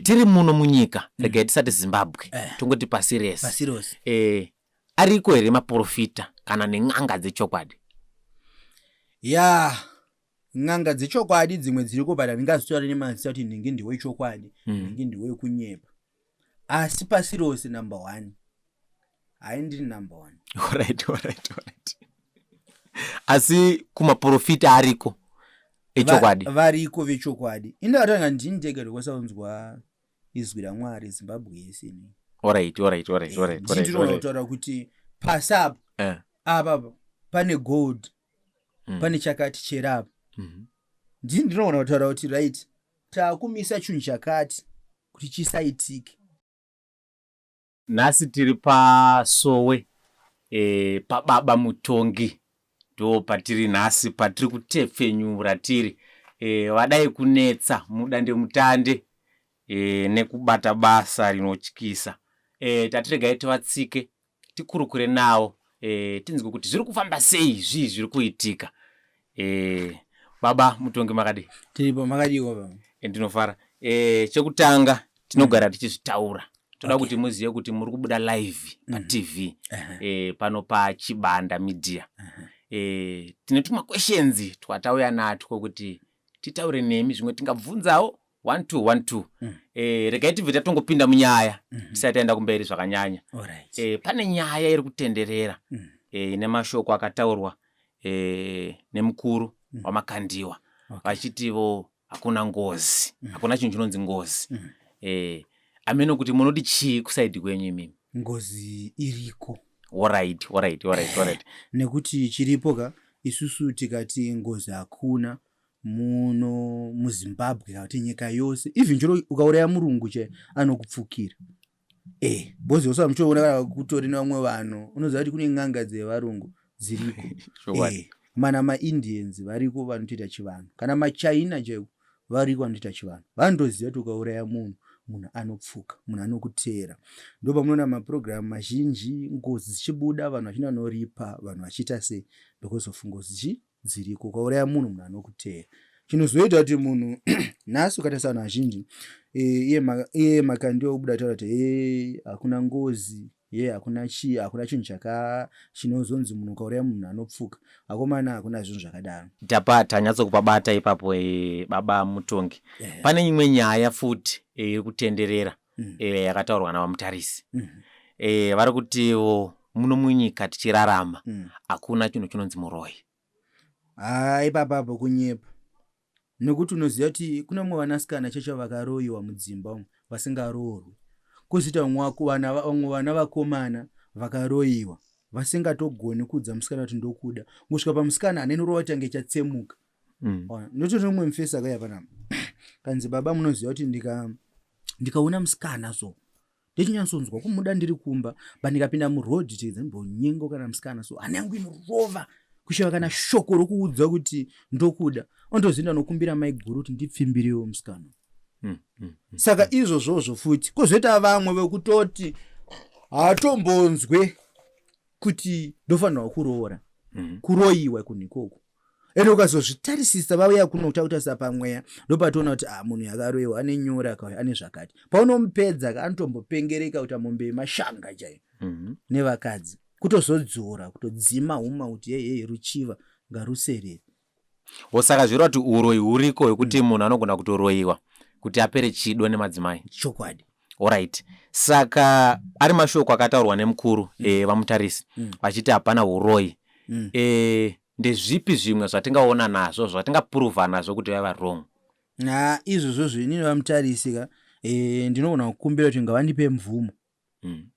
tiri muno munyika rega tisati Zimbabwe tongoti pasiresi ariko here maprofita kana neng'anga dzechokwadi? Ng'anga dzechokwadi dzimwe dziriko but ndingazitora nemazita kuti ndingi ndiwe chokwadi ndingi ndiwe kunyepa, asi pasirose number 1 haindiri number 1. Alright. Asi kumaprofita ariko echokwadi variko vechokwadi indatanga ndindega rekwasaunzwa izwi raMwari Zimbabwe yese. Alright. Ndinotaura kuti pasapa apa pane gold pane chakati cherapa ndinoona kutaura kuti right takumisa chinhu chakati kuti chisaitike. Nhasi tiri paSowe paBaba Mutongi ndo patiri nhasi patiri kutepfenyura tiri vadai kunetsa mudande mutande nekubata basa rinotyisa. Tatiregai tivatsike tikurukure nawo tinzwe kuti zviri kufamba sei zviri kuitika. Baba Mutongi makadi? Tiripo makadiwa baba. Ndinofara. Chekutanga tinogara tichizvitaura. Toda kuti muzive kuti muri kubuda live paTV pano paChibanda Media. Tine tuma questions twatauya natwo kuti titaure nemi zvimwe tingabvunzawo 1 2 regai tibve tatongopinda munyaya tisati taenda kumberi zvakanyanya. Pane nyaya iri kutenderera ine mashoko akataurwa nemukuru wamakandiwa vachitivo hakuna ngozi, hakuna chinhu chinonzi ngozi. Ameno kuti munoti chii kusaidi kwenyu imimi? Ngozi iriko. Alright. Nekuti chiripo isusu tikati ngozi hakuna muno muZimbabwe kuti nyika yose even chero ukauraya murungu che anokupfukira. Bozi osa muchoona kutori nevamwe vanhu unoziva kuti kune ng'anga dzevarungu dziriko. Mana maIndians variko vanotoita chivanhu, kana maChina chaiwo variko vanotoita chivanhu. Vandoziva kuti ukauraya munhu anopfuka, munhu anokutera. Ndo pamunoona maprogram mazhinji ngozi dzichibuda vanhu vachina noripa vanhu vachiita sei because of ngozi dziriko. Ukauraya munhu anokutera chinozoita kuti munhu nhasi ukatarisa vanhu vazhinji iye makandiwa obuda taura kuti hakuna ngozi hakuna chinhu chinozonzi munhu ukauraya munhu anopfuka. Akomana hakuna zvinhu zvakadaro. Tanyatsokupabata ipapo Baba Mutongi. Pane imwe nyaya futi iri kutenderera yakataurwa navamutarisi. Vari kuti muno munyika tichirarama hakuna chinhu chinonzi muroyi. Ipapo kunyepa. Nekuti unoziva kuti kuna mwe vanasikana chacho vakaroyiwa mudzimba umu vasingaroorwi. Kuzita vamwe vana vakomana vakaroyiwa vasingatogoni kudza musikana kuti ndokuda. Ngosvika pamusikana anenorowa tange chatsemuka. Ndotori nomwe mufesa kaya panapa. Kanzi baba munoziva kuti ndikaona musikana so ndichinyatsonzwa kumuda ndiri kumba ndikapinda murodhi tidzimbonyengo kana musikana so hana yangu inorova kushiva kana shoko rokuudza kuti ndokuda ondozinda nokumbira mai guru kuti ndipfimbirewo musikana. Saka izvozvo futi kozoita vamwe vekutoti hatombonzwe kuti ndofanirwa kuroora kuroyiwa kunikoko. Ende ukazozvitarisisa vauya kuno kutakutarisa pamweya ndopatoona kuti munhu yakaroyiwa ane nyora ane zvakati. Paunomupedza anotombopengereka kuti amombe mashanga chaiyo nevakadzi kutozodzora kutodzima huma kuti ruchiva ngaruserere. Saka zviro kuti uroyi huriko hwekuti munhu anogona kutoroyiwa kuti apere chido nemadzimai. Chokwadi. Alright. Saka ari mashoko akataurwa nemukuru vamutarisi vachiti hapana uroyi. Ndezvipi zvimwe zvatingaona nazvo zvatingapuruva nazvo kuti vaiva wrong? Izvozvo zvinini vamutarisi ndinogona kukumbira kuti ngavandipe mvumo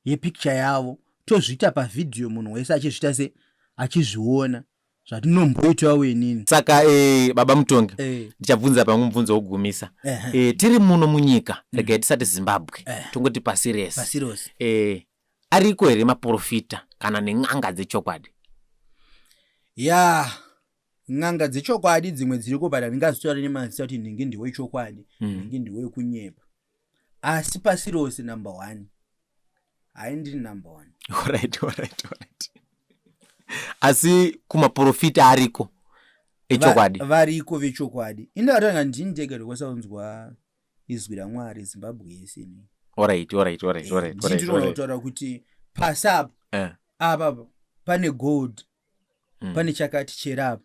yepicture yavo tozviita pavidhiyo munhu wese achizviita se achizviona zvatinomboitawo wenini. Saka Baba Mutongi ndichabvunza pamwe mubvunzo wokugumisa. Tiri muno munyika rega tisati Zimbabwe tongoti pasiresi ariko here maprofita kana neng'anga dzechokwadi? Ng'anga dzechokwadi dzimwe dziriko but ndingazitora nemazita kuti ndingi ndiwe chokwadi ndingi ndiwe kunyepa, asi pasirose number 1 haindiri number 1. Alright. Asi kumaprofita ariko echokwadi? Variko vechokwadi. Indatanga ndindega rekwasaunzwa izwi raMwari Zimbabwe yese ini. Alright. Ndinoona kutaura kuti pasapa apa pane gold pane chakati cherapa.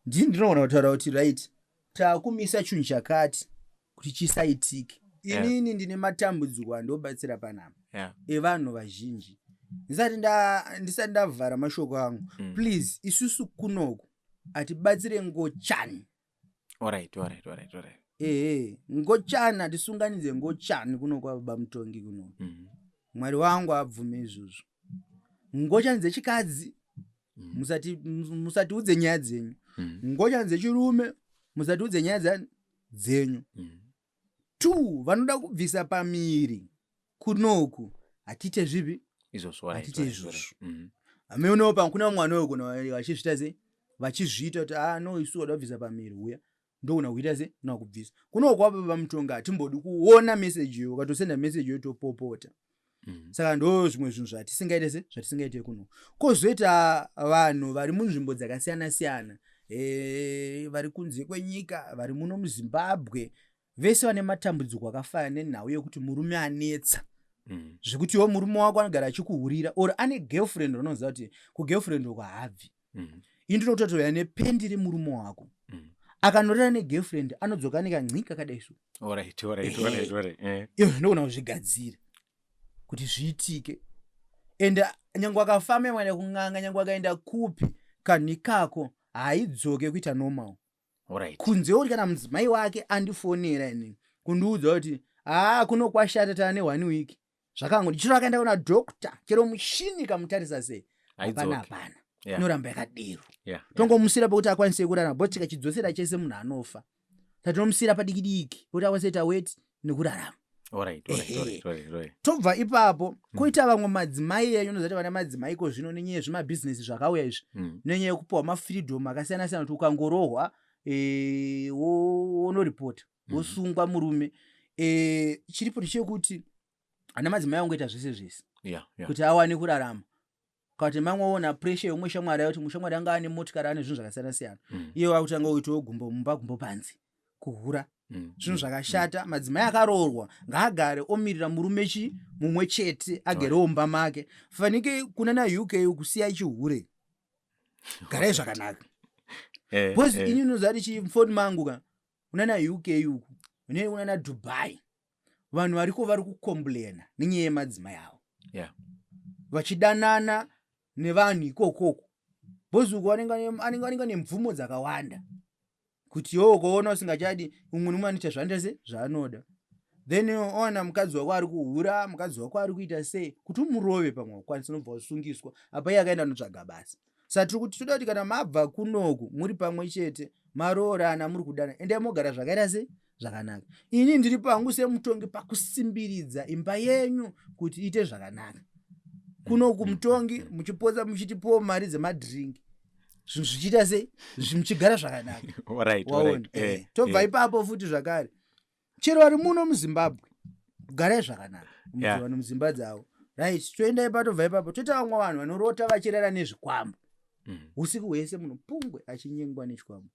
Ndinoona kutaura kuti right takumisa chinhu chakati kuti chisaitike. Inini ndine matambudziko andobatsira panapa evanhu vazhinji. Ndisati ndavhara mashoko angu, please isusu kunoku atibatsire ngochani. Alright. Ngochani atisunganidze ngochani kuno kwaBaba Mutongi kuno. Mwari wangu abvume izvozvo. Ngochani dzechikadzi musatiudze nyaya dzenyu. Ngochani dzechirume musatiudze nyaya dzenyu. 2 vanoda kubvisa pamiri kunoku atite zvipi atite izvozvo. Ameonawo kuna mwana wako vachizvita sei vachizviita kuti no isu wada kubvisa pamiri uya ndouna kuita sei na kubvisa. Kunoku kwaBaba Mutongi atimbodi kuona message yo ukatosenda message yo topopota. Saka ndo zvimwe zvinhu zvatisingaite kuno. Kozoita vanhu vari munzvimbo dzakasiyana siyana vari kunze kwenyika vari muno muZimbabwe vese vane matambudziko akafanana nenhau yekuti murume anetsa. Zvekuti iwo murume wako anogara achikuhurira or ane girlfriend unoziva kuti kugirlfriend uko haabvi. Ini ndinototora nependi remurume wako. Akanorera negirlfriend anodzoka nekan'ika kadaiso. Alright. Ndoona kuzvigadzira kuti zviitike. And nyangwe akafamba mwana kung'anga nyangwe akaenda kupi kanhi kako haidzoke kuita normal. Kunze uri kana mudzimai wake andifonera ini kundiudza kuti kuno kwashata tane 1 week. Zvakangoti chiro akaenda kuna doctor chero mushini kamutarisa sei hapana. Inoramba yakadero. Tongomusira pekuti akwanise kurarama but tikachidzosera chese munhu anofa. Tatomusira padikidiki kuti akwanise kuita weight nekurarama. Alright. Tobva ipapo kuita vamwe madzimai enyu unozati vana madzimai ko zvino nenyaya yezvimabhizinesi zvakauya izvi nenyaya yekupiwa mafreedom akasiyana siyana kuti ukangorohwa wonoripota wosungwa murume. Chiripo chekuti ana madzimai angoita zvese kuti awane kurarama. Kuti mamwe ona pressure yomwe shamwari kuti mushamwari anga ane motikari ane zvinhu zvakasiyana siyana. Iye wakutanga kuitawo gumbo panze kuhura. Zvinhu zvakashata. Madzimai akaroorwa ngaagare omirira murume mumwe chete agerewo mumba make. Fanike kuna naUK kusiya chihure. Garai zvakanaka. Bozi ini nozati chifoni mangu kuna naUK uku kuna naDubai vanhu variko vari kukomplaina nenyaya yemadzimai avo. Vachidanana nevanhu ikokoko. Bozi uko anenge nemvumo dzakawanda kuti ukaona usingachadi umwe nomwe anoita zvaanoda. Then ona mukadzi wako ari kuhura, mukadzi wako ari kuita sei kuti umurove pamwe ukwanise nobva wasungiswa apa iye akaenda notsvaga basa. Saka tiri kuti toda kuti kana mabva kunoku muri pamwe chete maroorana muri kudana ende mogara zvakaita sei zvakanaka. Ini ndiri pangu semutongi pakusimbiridza imba yenyu kuti iite zvakanaka. Kunoku mutongi muchipodza muchitipowo mari dzemadhiringi zvinhu zvichiita sei muchigara zvakanaka. Tobva ipapo futi zvakare chero vari muno muZimbabwe garai zvakanaka vanhu mudzimba dzavo. Right, toenda ipapo tobva ipapo toita vamwe vanhu vanorota vachirara nezvikwambo. Usiku hwese munhu Pumbwe achinyengwa nechikwambo.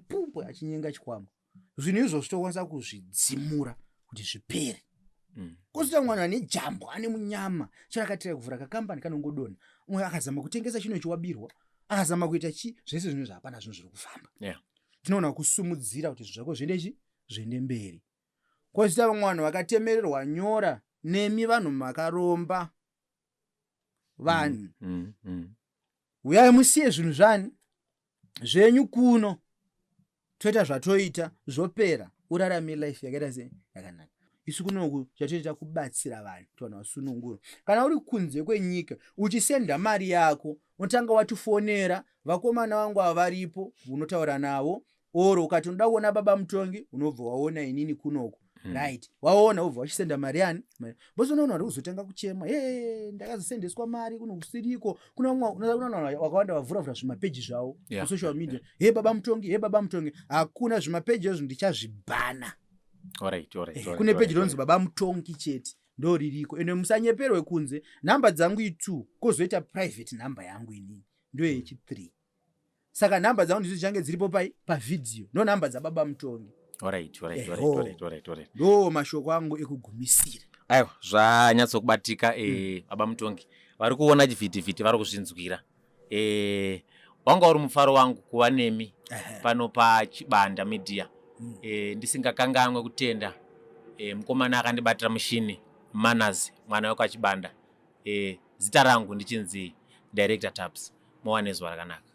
Pumbwe achinyenga chikwambo. Zvinhu izvo zvitokwanisa kuzvidzimura kuti zvipere. Kusita mwana ane jambo ane munyama charakatira kuvhura kakambani kanongodona. Umwe akazama kutengesa chino chiwabirwa akazama kuita zvese zvinhu zvapana zvinhu zviri kufamba. Tinoona kusumudzira kuti zvinhu zvako zviende mberi. Kusita vamwe vanhu vakatemererwa nyora nemi vanhu makaromba vanhu. Uyai musiye zvinhu zvenyu kuno toita zvatoita zvopera urarame life yakaita sei yakanaka. Isu kunoku chatoita kubatsira vanhu kuti vanhu vasunungure. Kana uri kunze kwenyika uchisenda mari yako unotanga watifonera vakomana vangu avaripo unotaura navo oro ukati unoda kuona Baba Mutongi unobva waona inini kunoku. Right, waona ubva wachisenda mari yani bosi unoona uri kuzotanga kuchema ndakazosendeswa mari kuno kusiriko kuna wakawanda vavhura zvimapeji zvavo kusocial media Baba Mutongi hakuna zvimapeji ezvo ndichazvibhana. Kune peji ronzi Baba Mutongi chete ndo ririko ende musanyeperwe kunze. Namba dzangu i2 kozoita private namba yangu inini ndo yechi3. Saka namba dzangu ndizo dzichange dziripo pavidhiyo no namba dzaBaba Mutongi. Alright. ndo mashoko angu ekugumisira. Aiwa, zvanyatsokubatika. Baba Mutongi vari kuona chivhitivhiti vari kuzvinzwira. Wanga uri mufaro wangu kuva nemi pano paChibanda Media. Ndisingakanganwe kutenda mukomana akandibatira mushini Manners mwana wekwaChibanda. Zita rangu ndichinzi Director Taps. Muwane zuva rakanaka.